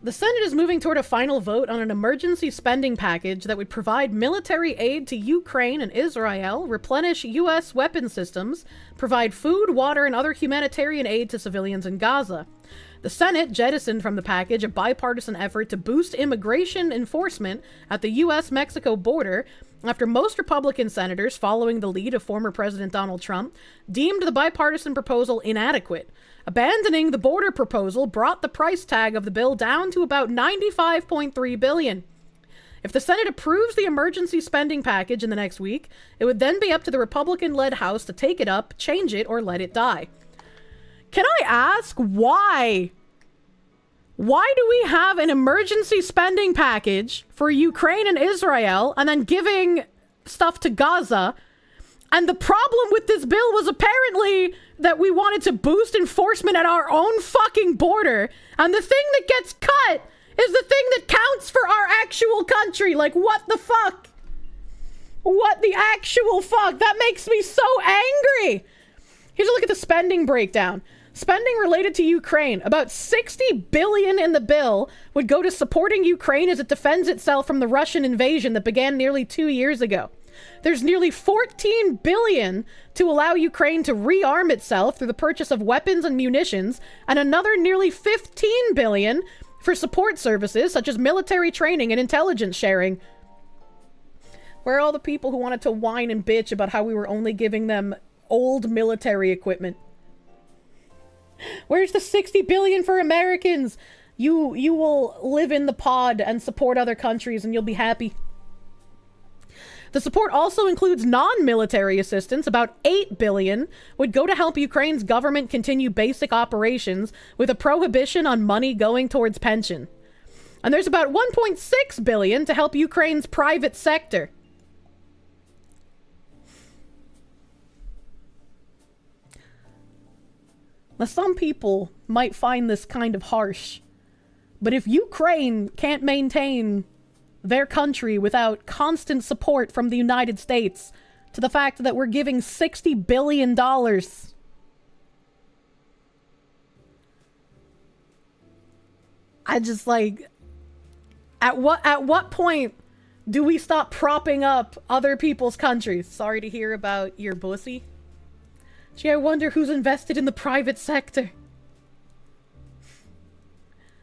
The Senate is moving toward a final vote on an emergency spending package that would provide military aid to Ukraine and Israel, replenish U.S. weapon systems, provide food, water, and other humanitarian aid to civilians in Gaza. The Senate jettisoned from the package a bipartisan effort to boost immigration enforcement at the U.S.-Mexico border after most Republican senators, following the lead of former President Donald Trump, deemed the bipartisan proposal inadequate. Abandoning the border proposal brought the price tag of the bill down to about $95.3 billion. If the Senate approves the emergency spending package in the next week, it would then be up to the Republican-led House to take it up, change it, or let it die. Can I ask why? Why do we have an emergency spending package for Ukraine and Israel and then giving stuff to Gaza? And the problem with this bill was apparently that we wanted to boost enforcement at our own fucking border. And the thing that gets cut is the thing that counts for our actual country. Like, what the fuck? What the actual fuck? That makes me so angry. Here's a look at the spending breakdown. Spending related to Ukraine. About $60 billion in the bill would go to supporting Ukraine as it defends itself from the Russian invasion that began nearly 2 years ago. There's nearly $14 billion to allow Ukraine to rearm itself through the purchase of weapons and munitions, and another nearly $15 billion for support services such as military training and intelligence sharing. Where are all the people who wanted to whine and bitch about how we were only giving them old military equipment? Where's the $60 billion for Americans? You will live in the pod and support other countries and you'll be happy. The support also includes non-military assistance. About $8 billion would go to help Ukraine's government continue basic operations with a prohibition on money going towards pension. And there's about $1.6 billion to help Ukraine's private sector. Now, some people might find this kind of harsh, but if Ukraine can't maintain their country without constant support from the United States, to the fact that we're giving $60 billion, I just like, at what point do we stop propping up other people's countries? Sorry to hear about your pussy. Gee, I wonder who's invested in the private sector.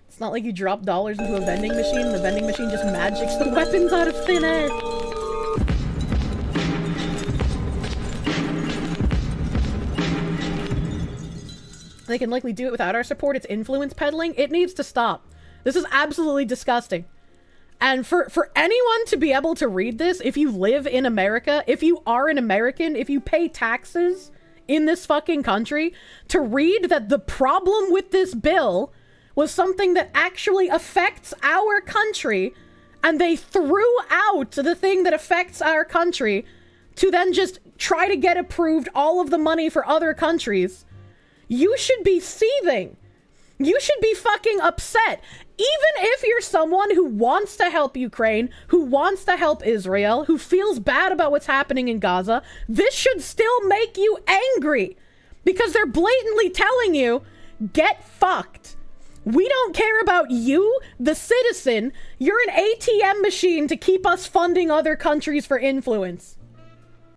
It's not like you drop dollars into a vending machine and the vending machine just magics the weapons out of thin air. They can likely do it without our support. It's influence peddling. It needs to stop. This is absolutely disgusting. And for anyone to be able to read this, if you live in America, if you are an American, if you pay taxes in this fucking country, to read that the problem with this bill was something that actually affects our country, and they threw out the thing that affects our country to then just try to get approved all of the money for other countries, you should be seething. You should be fucking upset. Even if you're someone who wants to help Ukraine, who wants to help Israel, who feels bad about what's happening in Gaza, this should still make you angry. Because they're blatantly telling you, get fucked. We don't care about you, the citizen. You're an ATM machine to keep us funding other countries for influence.